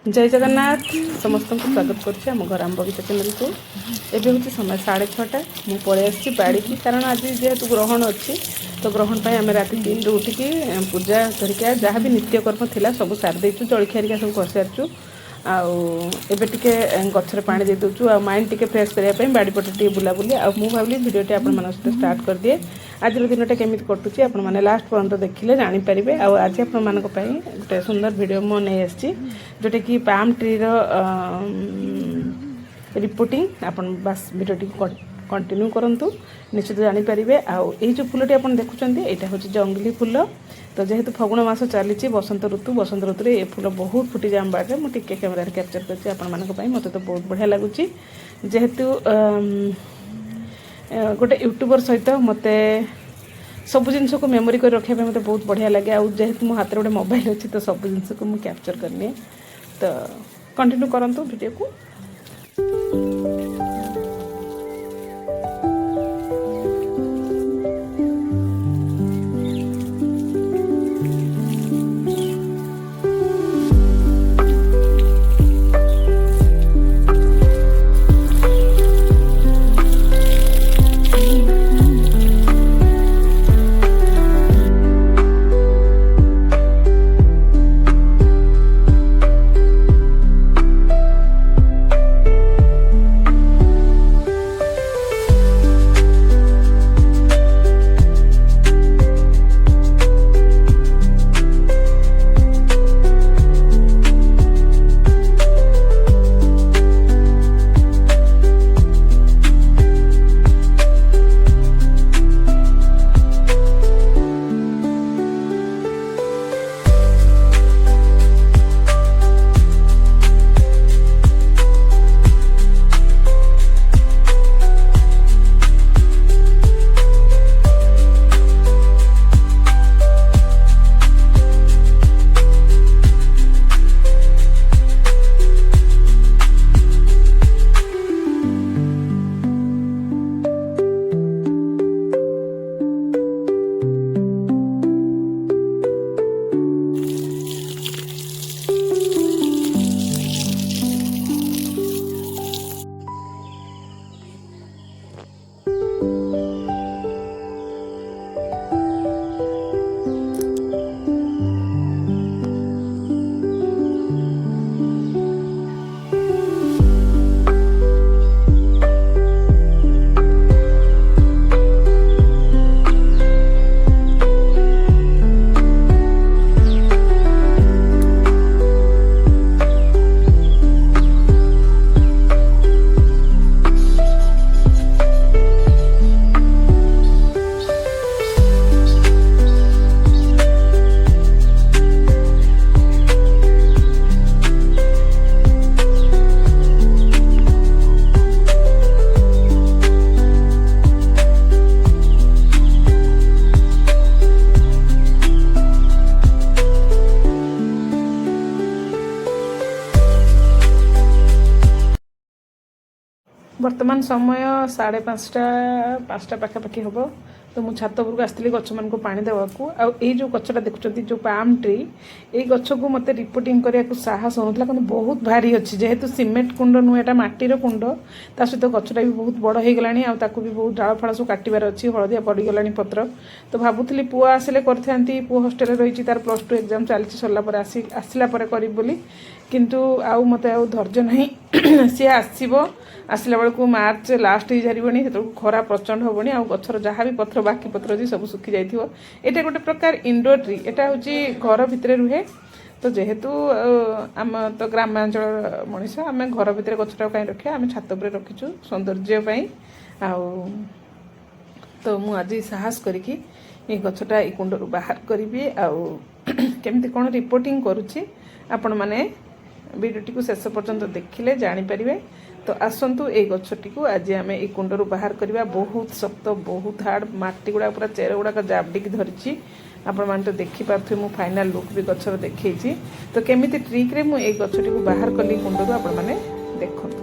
जय जगन्नाथ समस्त को स्वागत करुच्ची आम घर आम बगीचा चैनल को एवं हूँ समय 6:30 मुझे पलि आसी बाड़ी की कारण आज जेहेतु ग्रहण अच्छी तो ग्रहण पर आम राति 3 उठिकी पूजा करके जहाँ भी नित्यकर्म थिला सब सारी देचु जलखिया सब कर सारी आबे टे गचर पा दे दूँ आ माइंड टे फ्रेश करने बाड़ी पटे टे बुलाबुली आ मुझे भाविली भिडियोटी आपण सहित स्टार्ट कर दिए आज दिन केमी कटुची आपण मैंने लास्ट पर्यंत देखिले जानीपारे आज आपण गोटे सुंदर भिडियो मो नहीं आसी जोटा कि पाम ट्री रिपोर्टिंग आपण बास भिडियोटी कंटिन्यू करंतु निश्चित जानीपारे आउ जो फूलटी आप देखुं यहाँ हूँ जंगली फूल तो जेहेतु फगुण मास चली बसंत ऋतु ये फूल बहुत फुटी जाम बाटे मुझे टिके कैमेरा कैप्चर कर मत तो बहुत बढ़िया लगुच जेहेतु गोटे यूट्यूबर सहित मत सब जिन को मेमोरी कर रखापी मत बहुत बढ़िया लगे आउ जेहेतु मो हाथ गोटे मोबाइल अच्छी तो सब जिन को मुझे कैप्चर करनी तो कंटिन्यू करंतु वीडियो को। वर्तमान समय 5:30 पाखापाखि हम तो मुझे छात उपरक आसती गच मान को पानी देवाक आई जो गचटा देखुं जो पाम ट्री ये गच को मत रिपोर्टिंग करने को साहस होता कि बहुत भारी अच्छी जेहेतु सीमेंट कुंड नुहे एटा माटीर कुंड ता सहित गचटा भी बहुत बड़ हो गलानी आकु भी बहुत डाल फाड़ सब काटार अच्छी हलदिया पड़गला पत्र तो भावुली पुआ आसिले करथांती पुआ हॉस्टेल रही तार +2 एग्जाम चली सरला आसला करी बोली किंतु आउ मत आउ धैर्य नहीं सी आसला बेलू मार्च लास्ट ही जारी से खरा प्रचंड हेनी आ गचर जहाँ भी पत्र बाकी पत्र अच्छी सब सुखी जाइए यहाँ गोटे प्रकार इंडोर ट्री यहाँ हूँ घर भितर रुहे तो जेहेतु आम तो ग्रामांचल मनीष आम घर भितर गचटा कहीं रखा आम छात पर रखीचु सौंदर्य तो मु आज साहस करी गचटा ये कुंड बाहर करी आमती कौन रिपोर्टिंग करुच्ची आपण मैंने वीडियोटी को शेष पर्यंत देखिले जानीपारे तो आसतु ये गछटी को आज आम ये कुंडर बाहर करवा बहुत शक्त बहुत हार्ड माटी गुड़ा पूरा चेर गुड़ाक जाबडिक धरी आपण मैंने तो देखिपे मु फाइनाल लुक भी गचर देखी तो केमी ट्रिक्रे मुझे गछटी को बाहर कली कुंडर आपण मैंने देखु।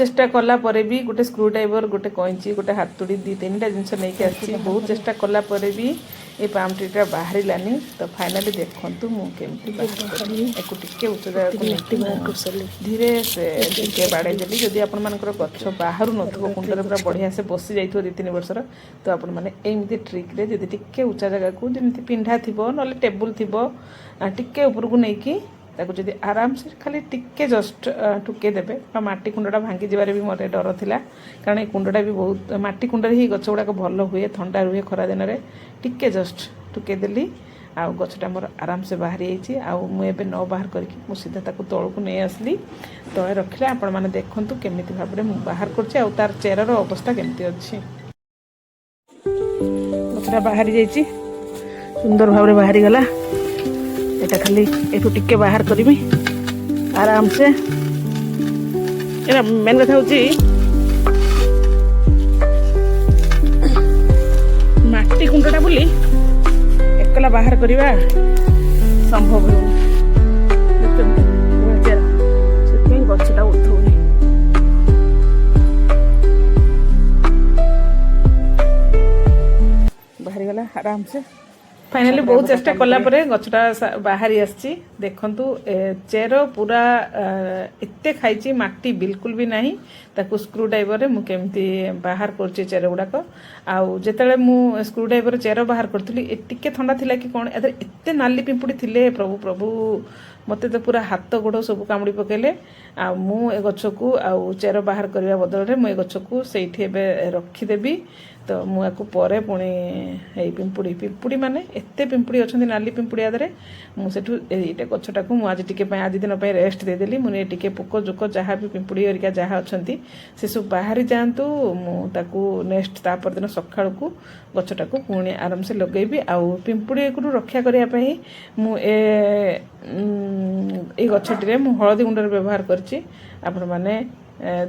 चेष्टा कला परे भी गोटे स्क्रू ड्राइवर गोटे कैंची गोटे हाथुड़ी 2-3टा जिनस नहीं आसी बहुत चेष्टा कला परे भी ये पाम ट्रीटा बाहरिलानी तो फाइनाली देखंतु मु केमती एको टिके उच्च जगह धीरे से टिके बाड़े देली जदि आपण मानकर गछ बाहरु नथबो कुंडरे पूरा बढ़िया से बसी जाइथो 2-3 वर्षर तो आपण माने एमती ट्रिक रे जदि टिके उच्च जगह को जेमती पिंढा थिबो नले टेबल थिबो टिके ऊपर को नहीं की ताको जदि आराम से खाली टिके जस्ट ठुके देबे माटी कुंडटा भांगी जबारे भी मोरे डर थिला कारण ए कुंडटा भी बहुत माटी कुंडरे ही गछ गुड़ाक भल हुए ठंडा रुहे खरा दिन रे टिके जस्ट ठुके देली आ गछटा मोर आराम से बाहरी आइछि आ मु एबे न बाहर करके मु सीधा ताको तळकु नै आसली तळे रखले आपण माने देखंतु केमिति भाबरे मु बाहर करछि आ तार चेरर अवस्था केमिति अछि गछटा बाहरी जाइछि सुंदर भाबरे बाहरी गला एटा खाली एठू टिके बाहर करबी आराम से एरा मेन कथा होची माटी कुंडटा बोली एकला बाहर करबा संभव हो से गछटा उठौनी बाहरी गला आराम से फाइनाली बहुत चेष्टा कला परे गछटा बाहरी आछि देखंतु चेर पूरा एते खाइछि माटी बिल्कुल भी नाही ताकू स्क्रू ड्राइवर रे मु केमती बाहर करछि चेर गुडाक आउ जेतेले मु स्क्रू ड्राइवर चेर बाहर करथली टिके ठंडा थिला कि कोन एते नाली पिंपुडी थिले प्रभु प्रभु मते तो पूरा हाथ गोड़ सब कामुड़ी पकेले आ मु ए गछकू आउ चेर बाहर करबा बदल रे मु ए गछकू सेठी एबे रखी देबी तो मुझे पर पुणी पिंपुड़ी पिंपुड़ी माने एते पिंपुड़ी अच्छा नाली पिंपुड़ी आदरे मुझे ये गछटा को मुझे टी आज दिन रेस्ट देदेली मुझे टी पोक जोक जहाँ भी पिंपुड़ी हरिका जहाँ अच्छा से सब बाहरी जातु मुझे नेक्स्ट तापर दिन सका गछटा को पुणी आराम से लगेबी आउ पिंपुड़ी को रक्षा करने मुझे गछटी मु हलदी गुंडर व्यवहार करछि आपण माने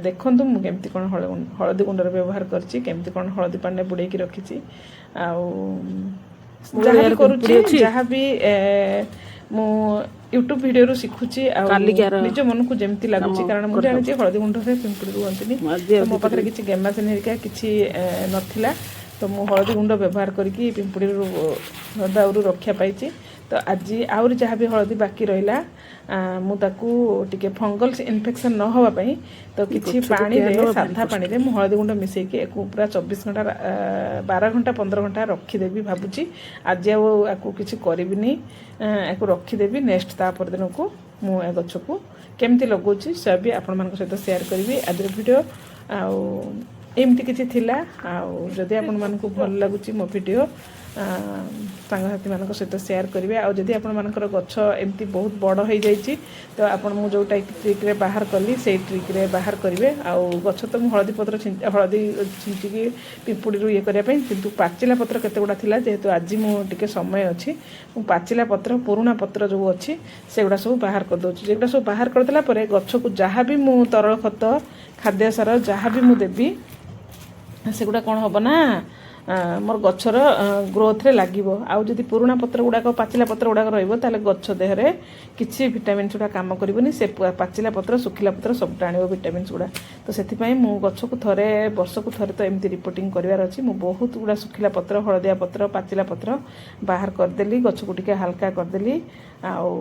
देखंतु मु केमती कोन हलदी गुंडर व्यवहार करछि केमती कोन हलदी पानी बुड़े की रखिछि आउ जहाँ करूछि जहाँ भी मु यूट्यूब वीडियो रो सिखुछि आ निज मन को जेमती लागुछि कारण मु जानि हलदी गुंडर रे पिंपुड़ी रुहंतिनी मो पाखरे किछि गेमासिन हेरिका किछि नथिला तो मु हलदी गुंड व्यवहार करके पिंपुड़ी दाउरू रक्षा पाइछि तो आज आउरी जहाँ भी हलदी बाकी रहिला मुझे टिके फंगल इन्फेक्शन न होगा पाई तो किसी पानी रे साधा पानी रे मु हलदी गुंड मिसेकी पूरा 24 घंटा 12 घंटा 15 घंटा रखीदेवी भावुची आज आपको किसी करिबिनी याको रखीदेवी नेक्स्ट तापर दिन को मु ए गछ को केमती लगौछि से भी आपण मान सहित शेयर करी आज वीडियो आउ एमती किसी थिला आउ जदि आपण मान को भल लगुची मो वीडियो सांगसाथी मान सहित शेयर करेंगे आउ जदि आपण मानकर गछ एमती बहुत बड़ हो जाइए तो आपण मु जो ट्रिक रे बाहर कली से ट्रिक रे बाहर करेंगे आउ गछ तो मु हलदी पत्र हलदी छिंचिकी पिंपुड़ी ये करने किंतु पाचिला पत्र केते गुड़ा थिला जेहेतु आज मु टिके समय अच्छी मु पाचिला पत्र पुराना पत्र जो अच्छी से गुड़ा सब बाहर कर दउछि जेगुड़ा सब बाहर कर देला परे गछ को जहाँ भी मु तरल खत खाद्य सार जहाँ भी मु देबी सेगुड़ा कौन हम ना मोर गछर ग्रोथ रे लागिवो आउ जदि पुराना पत्र गुड़ाक पाचिला पत्र गुड़ाक रहिबो ताले गछ देहरे किछि विटामिन्स गुड़ा काम करिवोनी से पाचिला पत्र सुखिला पत्र सब टाणिबो विटामिन्स गुड़ा तो सेथिपई मु गछ को थरे वर्ष को थरे तो एमती रिपोर्टिंग करिवार अछि मु बहुत गुड़ा सुखिला पत्र हळदिया पत्र पाचिला पत्र बाहर कर देली गछ को टिके हल्का कर देली आउ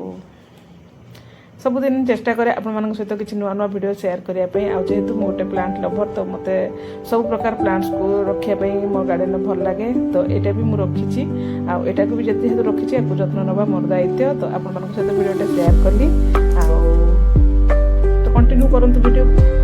सबुदिन चेष्टा करे आपण सहित किसी नुआ नुआ वीडियो शेयर करने जेहेतु मु गोटे प्लांट लवर तो मत सब प्रकार प्लांट्स को रखापी मो गार्डन भल लगे तो यहाँ भी मुझे रखी आटा को भी जेहेतु रखी जत्न नवा मोर दायित्व तो आपण सहित वीडियो शेयर कली तो कंटिन्यू करंतु वीडियो।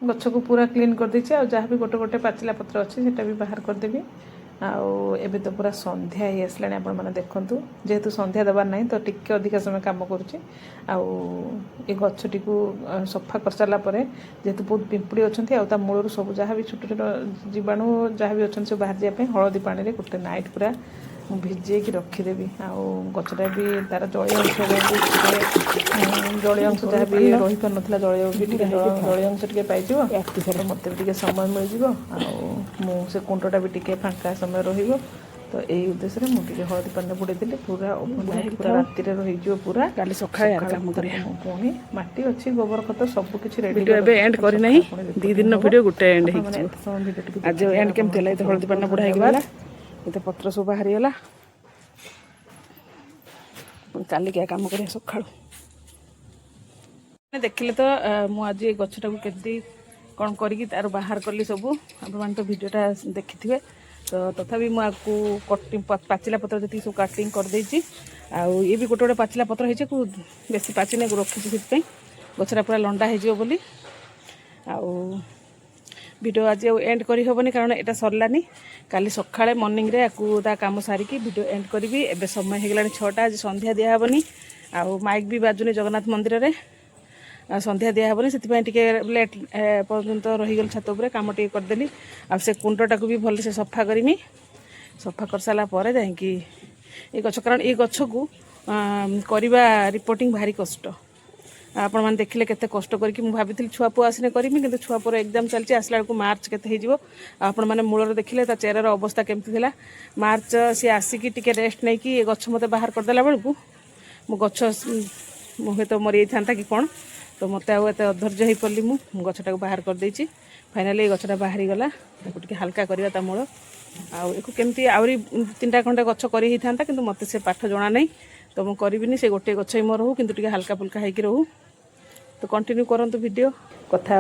गछ को पूरा क्लीन कर देछि आ जहाँ भी गोटे गोटे पाचिला पत्र अच्छे सेटा भी बाहर करदेवी। आउ एबे तो पूरा संध्या ही आसलानी आपण माने देखंतु जेहेतु संध्या देवार नहीं तो टिके अधिक समय काम करुचे। आउ ए गछटी को सफा कर सारा परे जेहेतु बहुत पिंपुड़ी अच्छी आ मूलर सब जहाँ भी छोट छोट जीवाणु जहाँ भी अच्छे सब बाहर जावाई हलदी पानी में गोटे नाइट पूरा भिजेक रखीदेवी। आउ गछटा भी तार जलीय अंश जलीय अंश जहाँ भी रही पार नाला जलीय भी जलीय अंश टे पाई मत भी समय मिल से कुंडटा भी टे फांका समय रही तो यही उद्देश्य मुझे हलदी पानी बुड़े देली पूरा पूरा राति रही पूरा काली सकाळे पुणी माटी अच्छी गोबर खत सब किसी रेडी एंड करना 2 दिन वीडियो गोटे एंड आज एंड केमती है हलदी पानी बुड़ा होगा ये पत्र सब बाहरीगला काली क्या कम कर सका देखिले तो मुझे गछटा को केमती कौन करी तार बाहर कली सब आप तो वीडियोटा देखि थे तो तथापि मुझे कटिंग पाचिला पत्र जी सब कटिंग कर आउ ये भी गोटे गोटे पाचिला पत्र हो बेसी पाचिने रखी से गछटा पूरा लंडा हो बोली आउ वीडियो आज एंड करी हेनी कारण यहाँ सरलानी काली सकाळे मॉर्निंग रे या काम सारिकी वीडियो एंड करी एबे समय हो गला 6टा आज संध्या दिया हेनी आउ माइक भी बाजुनी जगन्नाथ मंदिर रे संध्या दिया हेनी से लेट पर्यंत रहीगल छात उपर कम टे करदेली आ से कुंडटा को भी भल से सफा करमी सफा कर सारा पर जाकि ये गछ कारण ये गछ को करवा रिपोर्टिंग भारी कष्ट आपण मैंने देखिले केते कष्ट करके मुझे भाभी छुआ पुआ आसने करमी कि छुआ पुआ एग्जाम चलती आसला बेलू मार्च केते हो आपण मैंने मूलर देखिले चेहरार अवस्था केमती थिला मार्च सी आसिकी टिके रेस्ट नहीं कि गछ मते बाहर करदेला बेलू मो गछ मुहे तो मरी था कि कौन तो मत आते अधर्य हो पड़ी मुझे गछटा को बाहर कर देछि फाइनाली गछटा बाहरी गला टे हल्का करवा मूल आमती आहरी 3टा खंडे गछ करी था कि मत से पाठ जना नहीं तो मुझे करी से गोटे गछ ही मोर हो कि हल्का फुल्का होगी रहू तो कंटिन्यू करंतु वीडियो कथा।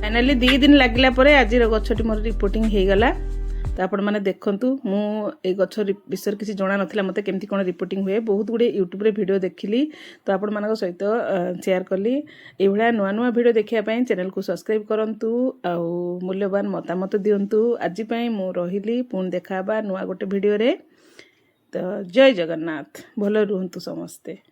फाइनाली 2 दिन लगला पर आज गछटी मोर रिपोर्टिंग हो गला तो आपण मैंने देखूँ मुझे गछ विषय किसी जना ना मत केमती कौन रिपोर्टिंग हुए बहुत गुड़े यूट्यूब रे वीडियो देखिली तो आपण मान सहित शेयर कली ये नुआ नुआ वीडियो देखापी चैनल को सब्सक्राइब करंतु आउ मूल्यवान मतामत दिंतु आज मु रही पुणी देखा नुआ गोटे वीडियो रे तो जय जगन्नाथ भल रुहंतु समस्ते।